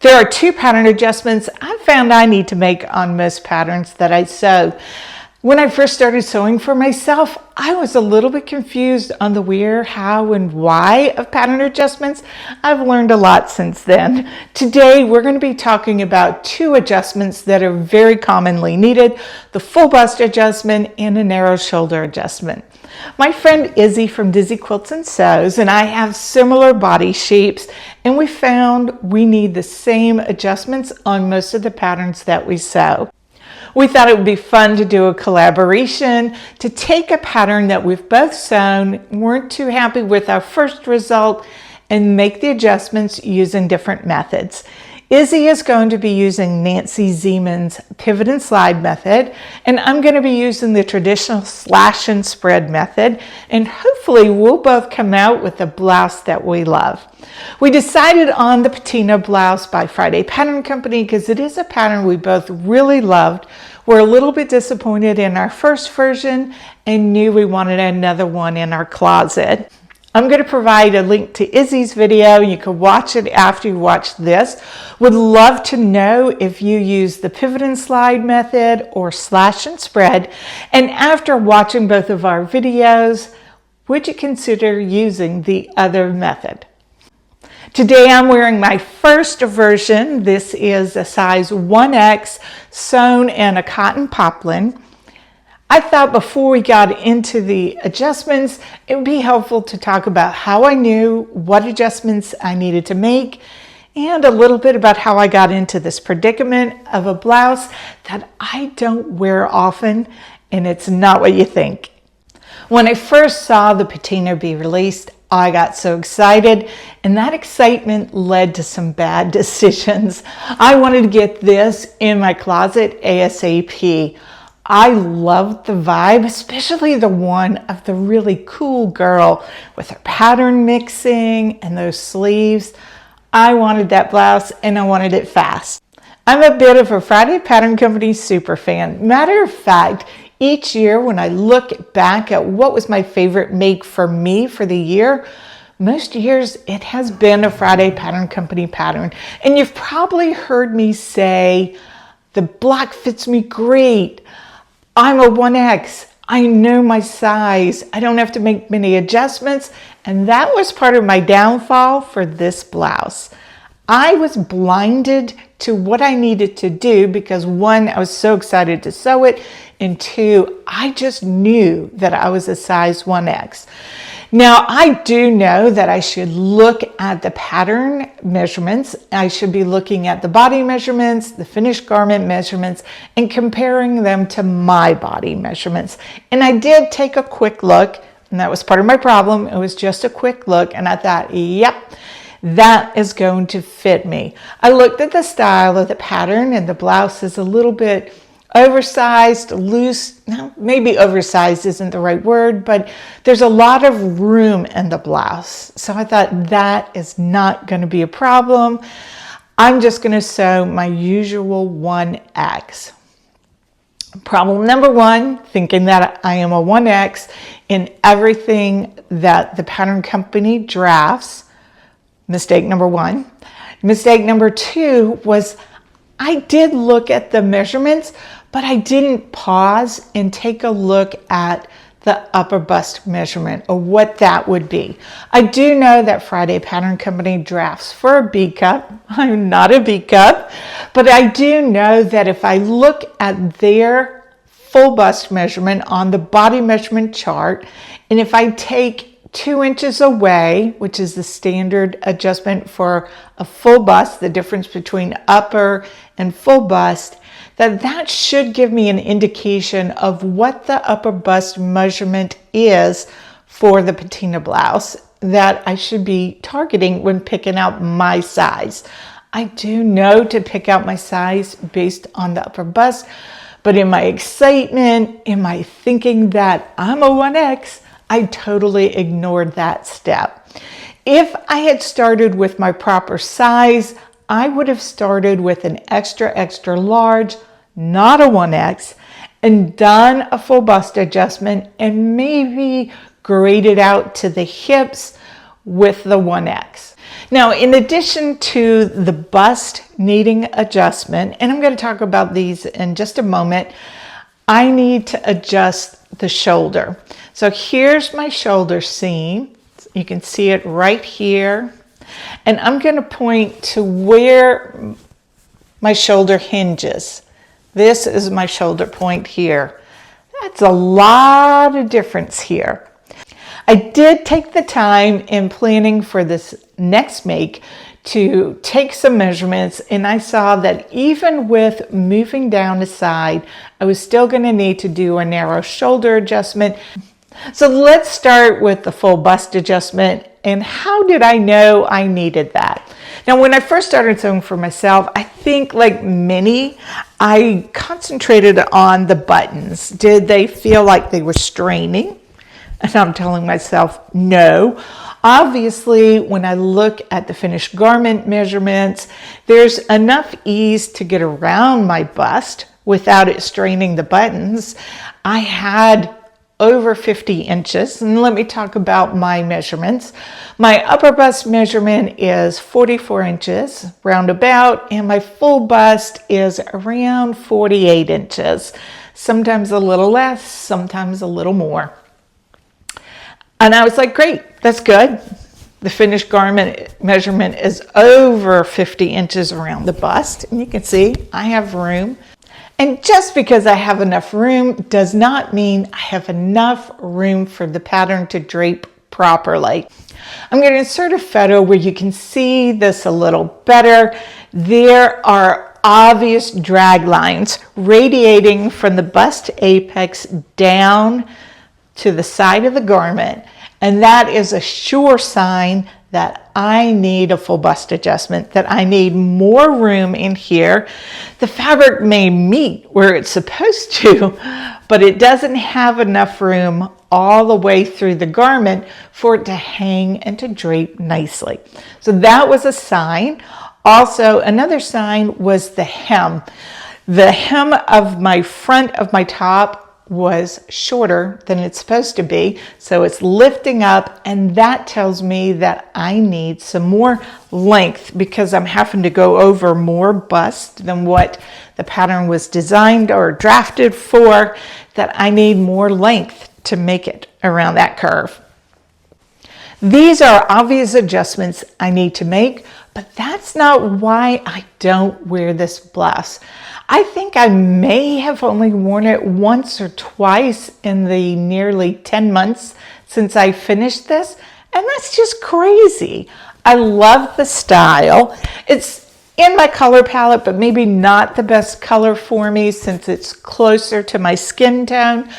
There are two pattern adjustments I've found I need to make on most patterns that I sew. When I first started sewing for myself, I was a little bit confused on the where, how, and why of pattern adjustments. I've learned a lot since then. Today, we're going to be talking about two adjustments that are very commonly needed: the full bust adjustment and a narrow shoulder adjustment. My friend Izzy from Dizzy Quilts and Sews and I have similar body shapes, and we found we need the same adjustments on most of the patterns that we sew. We thought it would be fun to do a collaboration, to take a pattern that we've both sewn, weren't too happy with our first result, and make the adjustments using different methods. Izzy is going to be using Nancy Zieman's pivot and slide method, and I'm going to be using the traditional slash and spread method, and hopefully we'll both come out with a blouse that we love. We decided on the Patina Blouse by Friday Pattern Company because it is a pattern we both really loved. We're a little bit disappointed in our first version and knew we wanted another one in our closet. I'm going to provide a link to Izzy's video. You can watch it after you watch this. Would love to know if you use the pivot and slide method or slash and spread. And after watching both of our videos, would you consider using the other method? Today I'm wearing my first version. This is a size 1X sewn in a cotton poplin. I thought before we got into the adjustments, it would be helpful to talk about how I knew what adjustments I needed to make and a little bit about how I got into this predicament of a blouse that I don't wear often, and it's not what you think. When I first saw the patina be released, I got so excited, and that excitement led to some bad decisions. I wanted to get this in my closet ASAP. I loved the vibe, especially the one of the really cool girl with her pattern mixing and those sleeves. I wanted that blouse and I wanted it fast. I'm a bit of a Friday Pattern Company super fan. Matter of fact, each year when I look back at what was my favorite make for me for the year, most years it has been a Friday Pattern Company pattern. And you've probably heard me say, the black fits me great. I'm a 1X. I know my size. I don't have to make many adjustments. And that was part of my downfall for this blouse. I was blinded to what I needed to do because one, I was so excited to sew it, and two, I just knew that I was a size 1X. Now, I do know that I should look at the pattern measurements. I should be looking at the body measurements, the finished garment measurements, and comparing them to my body measurements. And I did take a quick look, and that was part of my problem. It was just a quick look, and I thought, yep, that is going to fit me. I looked at the style of the pattern, and the blouse is a little bit oversized, loose. No, maybe oversized isn't the right word, but there's a lot of room in the blouse. So I thought that is not going to be a problem. I'm just going to sew my usual 1X. Problem number one, thinking that I am a 1X in everything that the pattern company drafts. Mistake number one. Mistake number two was I did look at the measurements, but I didn't pause and take a look at the upper bust measurement or what that would be. I do know that Friday Pattern Company drafts for a B cup. I'm not a B cup, but I do know that if I look at their full bust measurement on the body measurement chart, and if I take 2 inches away, which is the standard adjustment for a full bust, the difference between upper and full bust, that should give me an indication of what the upper bust measurement is for the patina blouse that I should be targeting when picking out my size. I do know to pick out my size based on the upper bust, but in my excitement, in my thinking that I'm a 1X, I totally ignored that step. If I had started with my proper size, I would have started with an extra, extra large, not a 1X, and done a full bust adjustment and maybe graded out to the hips with the 1X. Now, in addition to the bust needing adjustment, and I'm going to talk about these in just a moment, I need to adjust the shoulder. So here's my shoulder seam. You can see it right here. And I'm going to point to where my shoulder hinges. This is my shoulder point here. That's a lot of difference here. I did take the time in planning for this next make to take some measurements, and I saw that even with moving down the side, I was still going to need to do a narrow shoulder adjustment. So let's start with the full bust adjustment. And how did I know I needed that? Now, when I first started sewing for myself, I think like many, I concentrated on the buttons. Did they feel like they were straining? And I'm telling myself, no. Obviously, when I look at the finished garment measurements, there's enough ease to get around my bust without it straining the buttons. I had over 50 inches, and let me talk about my measurements. My upper bust measurement is 44 inches, roundabout, and my full bust is around 48 inches. Sometimes a little less, sometimes a little more. And I was like, great, that's good. The finished garment measurement is over 50 inches around the bust. And you can see I have room. And just because I have enough room does not mean I have enough room for the pattern to drape properly. I'm going to insert a photo where you can see this a little better. There are obvious drag lines radiating from the bust apex down to the side of the garment, and that is a sure sign that I need a full bust adjustment, that I need more room in here. The fabric may meet where it's supposed to, but it doesn't have enough room all the way through the garment for it to hang and to drape nicely. So that was a sign. Also, another sign was the hem. The hem of my front of my top was shorter than it's supposed to be, so it's lifting up, and that tells me that I need some more length because I'm having to go over more bust than what the pattern was designed or drafted for, that I need more length to make it around that curve. These are obvious adjustments I need to make, but that's not why I don't wear this blouse. I think I may have only worn it once or twice in the nearly 10 months since I finished this, and that's just crazy. I love the style. It's in my color palette, but maybe not the best color for me since it's closer to my skin tone,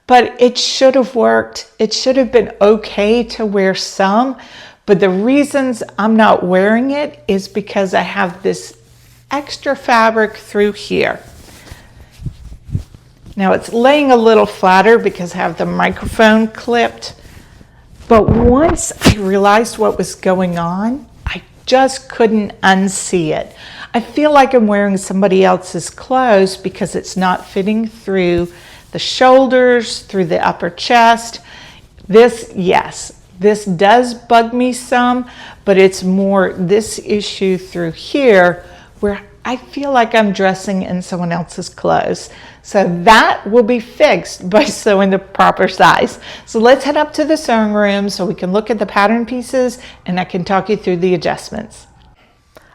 but it should have worked. It should have been okay to wear some, but the reasons I'm not wearing it is because I have this extra fabric through here. Now it's laying a little flatter because I have the microphone clipped, but once I realized what was going on, I just couldn't unsee it. I feel like I'm wearing somebody else's clothes because it's not fitting through the shoulders, through the upper chest. This does bug me some, but it's more this issue through here where I feel like I'm dressing in someone else's clothes. So that will be fixed by sewing the proper size. So let's head up to the sewing room so we can look at the pattern pieces and I can talk you through the adjustments.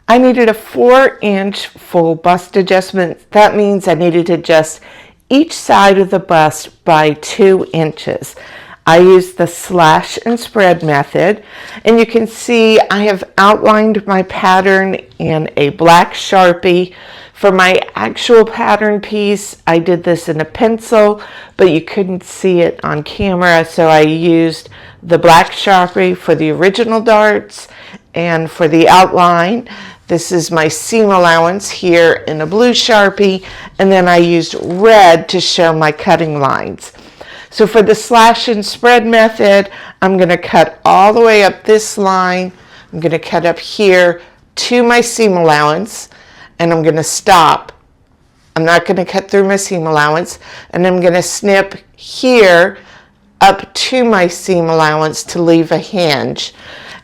I needed a 4-inch full bust adjustment. That means I needed to adjust each side of the bust by 2 inches. I used the slash and spread method, and you can see I have outlined my pattern in a black Sharpie. For my actual pattern piece, I did this in a pencil, but you couldn't see it on camera, so I used the black Sharpie for the original darts, and for the outline, this is my seam allowance here in a blue Sharpie, and then I used red to show my cutting lines. So for the slash and spread method, I'm going to cut all the way up this line. I'm going to cut up here to my seam allowance, and I'm going to stop. I'm not going to cut through my seam allowance, and I'm going to snip here up to my seam allowance to leave a hinge.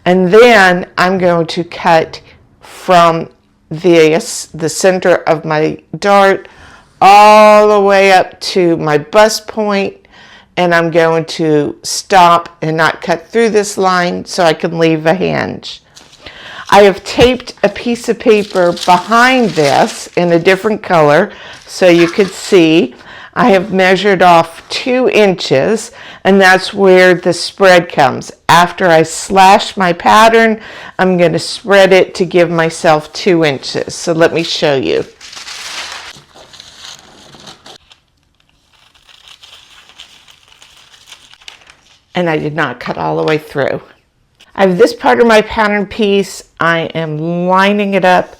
And then I'm going to cut from the center of my dart all the way up to my bust point, and I'm going to stop and not cut through this line so I can leave a hinge. I have taped a piece of paper behind this in a different color so you could see. I have measured off 2 inches, and that's where the spread comes. After I slash my pattern, I'm going to spread it to give myself 2 inches. So let me show you. And I did not cut all the way through. I have this part of my pattern piece. I am lining it up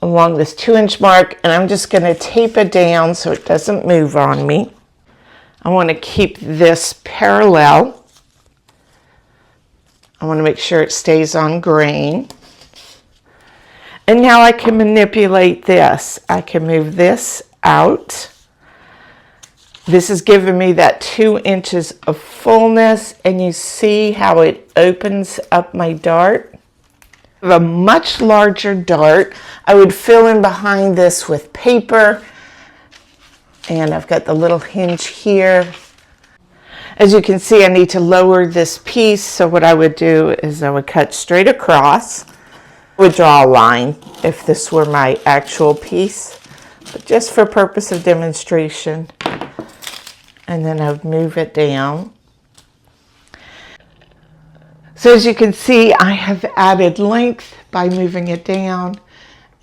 along this 2-inch mark, and I'm just going to tape it down so it doesn't move on me. I want to keep this parallel. I want to make sure it stays on grain. And now I can manipulate this. I can move this out. This is giving me that 2 inches of fullness, and you see how it opens up my dart. I have a much larger dart. I would fill in behind this with paper, and I've got the little hinge here. As you can see, I need to lower this piece, so what I would do is I would cut straight across. I would draw a line if this were my actual piece, but just for purpose of demonstration. And then I would move it down. So as you can see, I have added length by moving it down.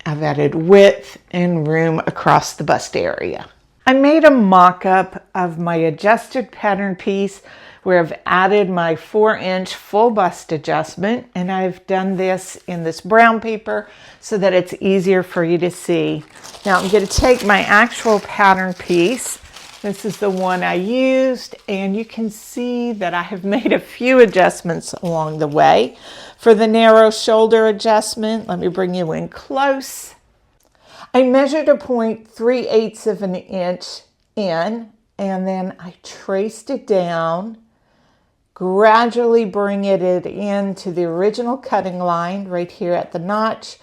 I've added width and room across the bust area. I made a mock-up of my adjusted pattern piece where I've added my 4-inch full bust adjustment, and I've done this in this brown paper so that it's easier for you to see. Now I'm going to take my actual pattern piece. This is the one I used, and you can see that I have made a few adjustments along the way. For the narrow shoulder adjustment, let me bring you in close. I measured a point 3/8 of an inch in, and then I traced it down, gradually bring it into the original cutting line right here at the notch,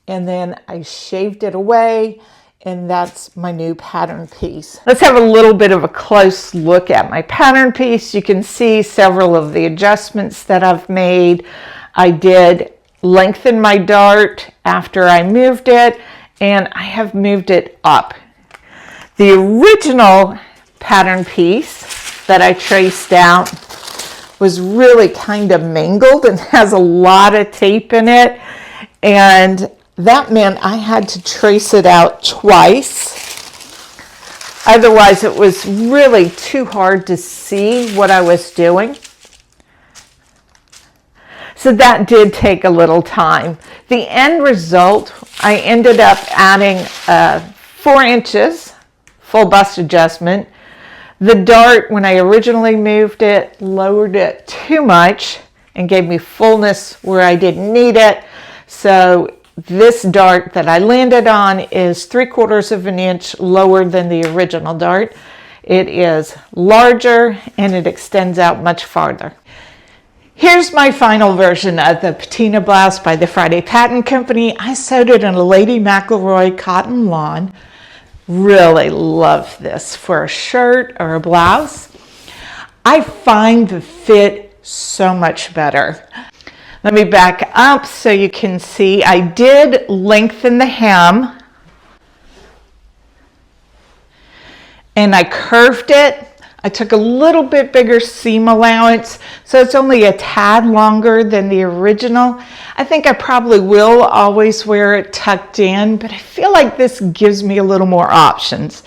and then I shaved it away. And that's my new pattern piece. Let's have a little bit of a close look at my pattern piece. You can see several of the adjustments that I've made. I did lengthen my dart after I moved it, and I have moved it up. The original pattern piece that I traced out was really kind of mangled and has a lot of tape in it, and that meant I had to trace it out twice. Otherwise, it was really too hard to see what I was doing. So that did take a little time. The end result, I ended up adding 4 inches full bust adjustment. The dart, when I originally moved it, lowered it too much and gave me fullness where I didn't need it. So this dart that I landed on is 3/4 of an inch lower than the original dart. It is larger and it extends out much farther. Here's my final version of the Patina Blouse by the Friday Pattern Company. I sewed it in a Lady McElroy Cotton Lawn. Really love this for a shirt or a blouse. I find the fit so much better. Let me back up so you can see. I did lengthen the hem and I curved it. I took a little bit bigger seam allowance, so it's only a tad longer than the original. I think I probably will always wear it tucked in, but I feel like this gives me a little more options.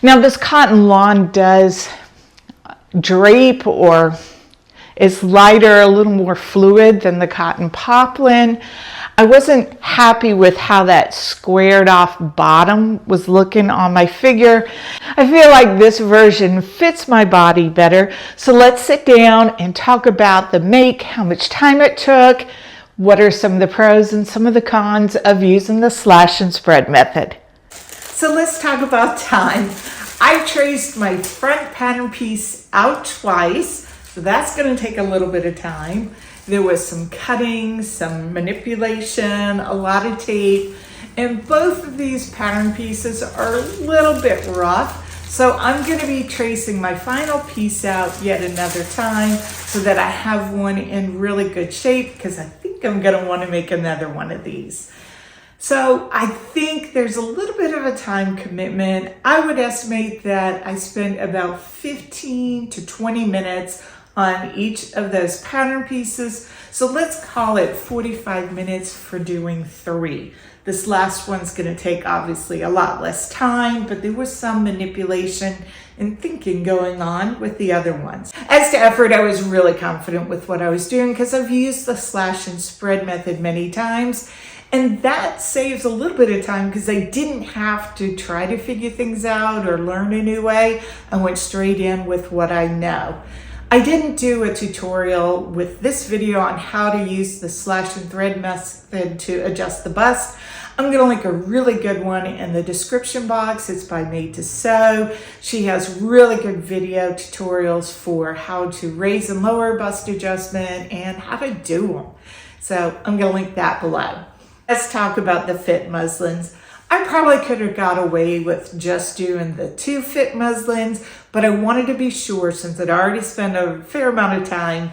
Now this cotton lawn does drape or is lighter, a little more fluid than the cotton poplin. I wasn't happy with how that squared off bottom was looking on my figure. I feel like this version fits my body better. So let's sit down and talk about the make, how much time it took, what are some of the pros and some of the cons of using the slash and spread method. So let's talk about time. I traced my front pattern piece out twice. So that's going to take a little bit of time. There was some cutting, some manipulation, a lot of tape, and both of these pattern pieces are a little bit rough. So I'm going to be tracing my final piece out yet another time so that I have one in really good shape, because I think I'm going to want to make another one of these. So I think there's a little bit of a time commitment. I would estimate that I spent about 15 to 20 minutes on each of those pattern pieces. So let's call it 45 minutes for doing 3. This last one's going to take obviously a lot less time, but there was some manipulation and thinking going on with the other ones. As to effort, I was really confident with what I was doing because I've used the slash and spread method many times. And that saves a little bit of time because I didn't have to try to figure things out or learn a new way. I went straight in with what I know. I didn't do a tutorial with this video on how to use the slash and thread method to adjust the bust. I'm going to link a really good one in the description box. It's by Made to Sew. She has really good video tutorials for how to raise and lower bust adjustment and how to do them. So I'm going to link that below. Let's talk about the fit muslins. I probably could have got away with just doing the 2 fit muslins, but I wanted to be sure, since I'd already spent a fair amount of time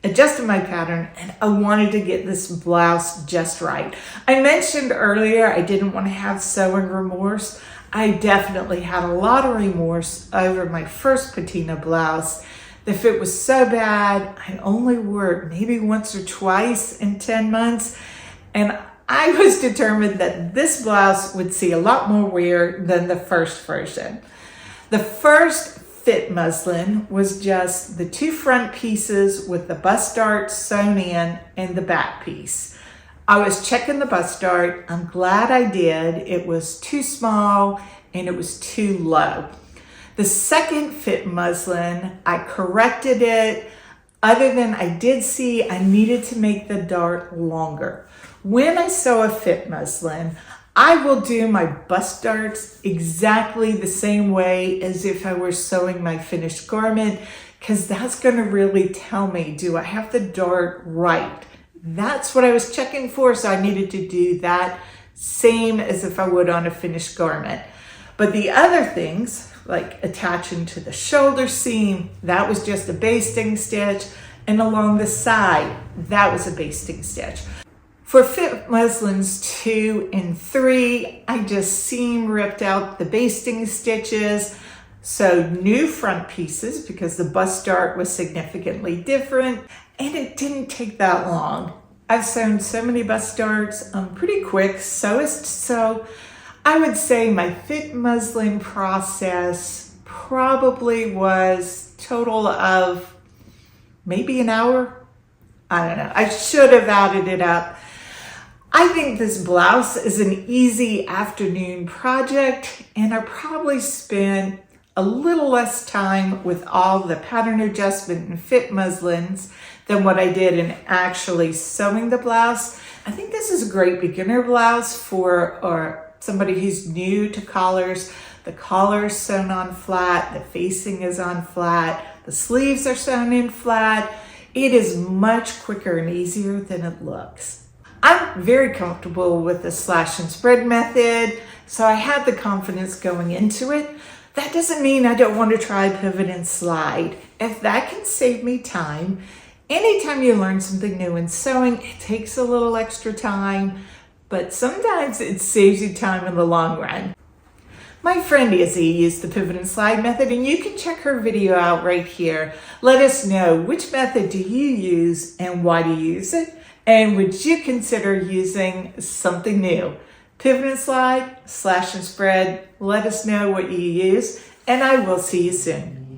adjusting my pattern, and I wanted to get this blouse just right. I mentioned earlier I didn't want to have sewing remorse. I definitely had a lot of remorse over my first patina blouse. The fit was so bad, I only wore it maybe once or twice in 10 months, and I was determined that this blouse would see a lot more wear than the first version. The first fit muslin was just the 2 front pieces with the bust dart sewn in and the back piece. I was checking the bust dart. I'm glad I did. It was too small and it was too low. The second fit muslin, I corrected it, other than I did see I needed to make the dart longer. When I sew a fit muslin, I will do my bust darts exactly the same way as if I were sewing my finished garment, because that's going to really tell me, do I have the dart right? That's what I was checking for, so I needed to do that same as if I would on a finished garment. But the other things, like attaching to the shoulder seam, that was just a basting stitch, and along the side, that was a basting stitch. For fit muslins 2 and 3, I just seam ripped out the basting stitches, sewed new front pieces because the bust dart was significantly different, and it didn't take that long. I've sewn so many bust darts, I'm pretty quick sewist, so I would say my fit muslin process probably was total of maybe an hour. I don't know, I should have added it up. I think this blouse is an easy afternoon project, and I probably spent a little less time with all the pattern adjustment and fit muslins than what I did in actually sewing the blouse. I think this is a great beginner blouse for somebody who's new to collars. The collar is sewn on flat, the facing is on flat, the sleeves are sewn in flat. It is much quicker and easier than it looks. I'm very comfortable with the slash and spread method, so I had the confidence going into it. That doesn't mean I don't want to try pivot and slide. If that can save me time, anytime you learn something new in sewing, it takes a little extra time, but sometimes it saves you time in the long run. My friend Izzy used the pivot and slide method, and you can check her video out right here. Let us know, which method do you use and why do you use it? And would you consider using something new? Pivot and slide, slash and spread. Let us know what you use, and I will see you soon.